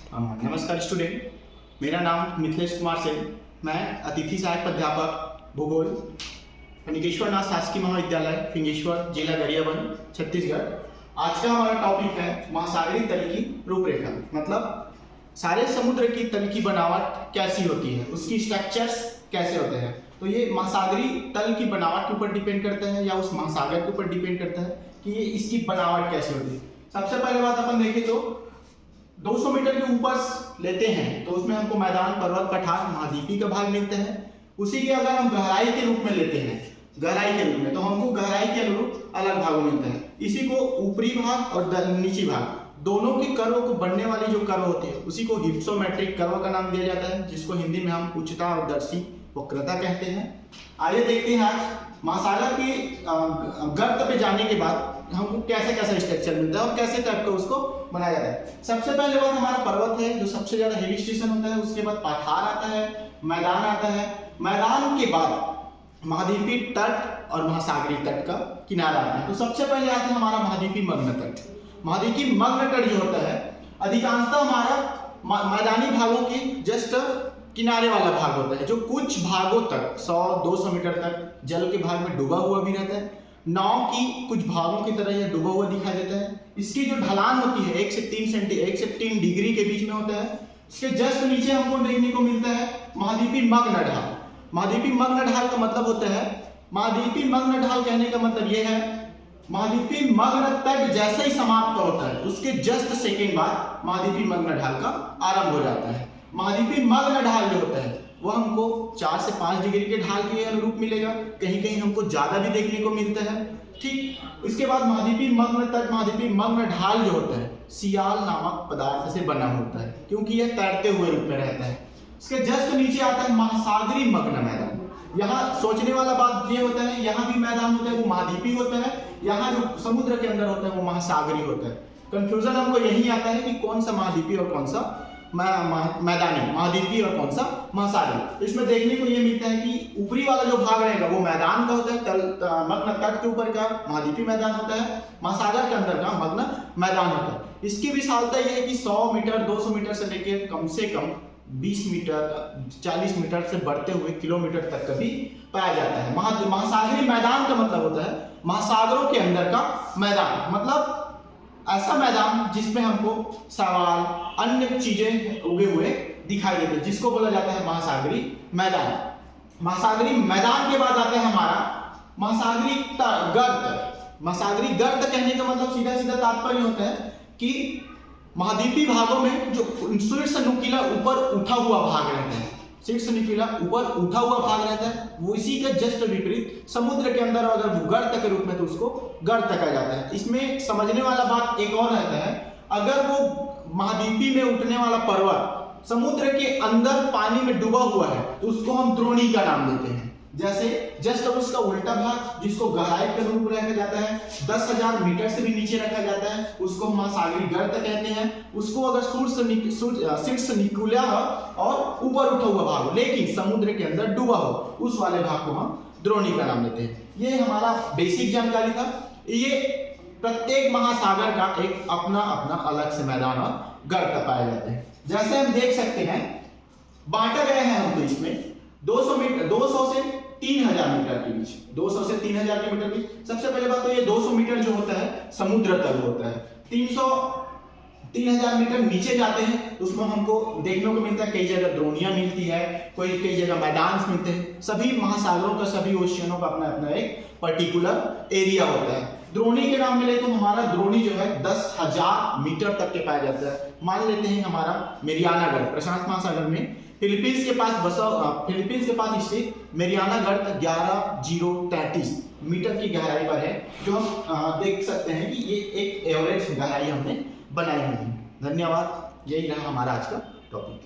नमस्कार स्टूडेंट, मेरा नाम मिथिलेश कुमार सेन। मैं अतिथि सहायक अध्यापक भूगोल फणिकेश्वर नाथ शासकीय महाविद्यालय फिंगेश्वर, जिला गरियाबंद, छत्तीसगढ़। आज का हमारा टॉपिक है महासागरीय तल की रूपरेखा। मतलब सारे समुद्र की तल की बनावट कैसी होती है, उसकी स्ट्रक्चर्स कैसे होते हैं। तो ये महासागरीय तल की बनावट के ऊपर डिपेंड करता है या उस महासागर के ऊपर डिपेंड करता है कि ये इसकी बनावट कैसी होती है। सबसे पहले बात अपन देखें तो 200 मीटर के ऊपर लेते हैं तो उसमें हमको मैदान, पर्वत, पठार, महाद्वीपीय का भाग मिलता है। उसी के अगर हम गहराई के रूप में लेते हैं, गहराई के रूप में, तो हमको गहराई के अनुरूप अलग भागों मिलते हैं। इसी को ऊपरी भाग और नीची भाग दोनों की कर्व को बनने वाली जो कर्व होती है उसी को हिप्सोमेट्रिक कर्व का नाम दिया जाता है, जिसको हिंदी में हम उच्चता और दर्शी वक्रता कहते हैं। आइए देखते हैं आज महासागर के गर्त पे जाने के बाद हमको कैसे कैसे स्ट्रक्चर मिलता है और कैसे टाइप का उसको बनाया जाता है। सबसे पहले बात हमारा पर्वत है जो सबसे ज्यादा हेवी स्टेशन होता है। उसके बाद पठार आता है, मैदान आता है। मैदान के बाद महाद्वीपीय तट और महासागरीय तट का किनारा आता है। तो सबसे पहले आता है हमारा महाद्वीपीय मग्न तट। महाद्वीपीय मग्न तट जो होता है अधिकांशतः हमारा मैदानी भागों की जस्ट किनारे वाला भाग होता है, जो कुछ भागों तक 100-200 मीटर तक जल के भाग में डूबा हुआ भी रहता है। नाव की कुछ भागों की तरह यह डूबा हुआ दिखाई देता है। इसकी जो ढलान होती है 1 से 3 डिग्री के बीच में होता है। इसके जस्ट नीचे हमको देखने को मिलता है महाद्वीपीय मग्न ढाल। महाद्वीपीय मग्न ढाल का मतलब होता है, महाद्वीपीय मग्न ढाल कहने का मतलब यह है महाद्वीपीय मग्न तट जैसे ही समाप्त होता है उसके जस्ट सेकेंड बाद महाद्वीपीय मग्न ढाल का आरंभ हो जाता है। महाद्वीपीय मग्न ढाल जो होता है वो हमको 4 से 5 डिग्री के ढाल के अनुरूप मिलेगा, कहीं कहीं हमको ज्यादा भी देखने को मिलता है। ठीक, इसके बाद महाद्वीपीय मग्न तट, महाद्वीपीय मग्न ढाल जो होता है सियाल नामक पदार्थ से बना होता है, क्योंकि यह तैरते हुए रूप में रहता है। इसके जस्ट नीचे आता है महासागरीय मग्न मैदान। यहाँ सोचने वाला बात ये होता है, यहाँ भी मैदान होता है वो महाद्वीपीय होता है, यहाँ जो समुद्र के अंदर होता है वो महासागरीय होता है। कंफ्यूजन हमको यही आता है कि कौन सा महाद्वीपीय और कौन सा मैदानी, महाद्वीपीय और कौन सा महासागरीय। इसमें देखने को ये मिलता है कि ऊपरी वाला जो भाग रहेगा वो मैदान का होता है, मग्न तट के ऊपर का महाद्वीपीय मैदान होता है, महासागर के अंदर का मग्न मैदान होता है। इसकी विशालता यह है कि 100 मीटर 200 मीटर से लेकर कम से कम 20 मीटर 40 मीटर से बढ़ते हुए किलोमीटर तक का भी पाया जाता है। महासागरीय मैदान का मतलब होता है महासागरों के अंदर का मैदान, मतलब ऐसा मैदान जिसमें हमको शैवाल अन्य चीजें उगे हुए दिखाई देते हैं, जिसको बोला जाता है महासागरीय मैदान। महासागरीय मैदान के बाद आता है हमारा महासागरीय गर्त। महासागरीय गर्त कहने का मतलब सीधा सीधा तात्पर्य होता है कि महाद्वीपीय भागों में जो शीर्ष नुकीला ऊपर उठा हुआ भाग रहता है, शीर्ष नुकीला ऊपर उठा हुआ भाग रहता है, वो इसी के जस्ट विपरीत समुद्र के अंदर अगर भूगर्त के रूप में तो उसको गर्त कहा जाता है। इसमें समझने वाला बात एक और रहता है, अगर वो महाद्वीपीय में उठने वाला पर्वत समुद्र के अंदर पानी में डूबा हुआ है तो उसको हम द्रोणी का नाम देते हैं। जैसे जस्ट अब उसका उल्टा भाग जिसको गहराई के रूप में रखा जाता है, 10,000 मीटर से भी नीचे रखा जाता है, उसको महासागरीय गर्त कहते हैं। उसको अगर शीर्ष निकुला और ऊपर उठा हुआ भाग हो लेकिन समुद्र के अंदर डूबा हो, उस वाले भाग को हम द्रोणी का नाम देते हैं। ये हमारा बेसिक जानकारी था। ये प्रत्येक महासागर का एक अपना अपना अलग से मैदान और गर्त पाए जाते हैं। जैसे हम देख सकते हैं बांटा गया है हमको इसमें 200 से 3000 मीटर के बीच, 200 से 3000 के मीटर बीच। सबसे पहले बात तो ये 200 मीटर जो होता है समुद्र तल होता है। 3000 मीटर नीचे जाते हैं तो उसमें हमको देखने को मिलता है कई जगह द्रोणियां मिलती है, कई जगह मैदान मिलते हैं। सभी महासागरों का, सभी ओशियनों का अपना अपना एक पर्टिकुलर एरिया होता है। द्रोणी के नाम मिले तो हमारा द्रोणी जो है 10,000 मीटर तक के पाया जाता है। मान लेते हैं हमारा मेरियाना गर्त प्रशांत महासागर में फिलीपींस के पास स्थित मेरियाना गर्त 11,033 मीटर की गहराई पर है, जो हम देख सकते हैं कि ये एक एवरेज गहराई हमने बनाई हुई है। धन्यवाद, यही रहा हमारा आज का टॉपिक।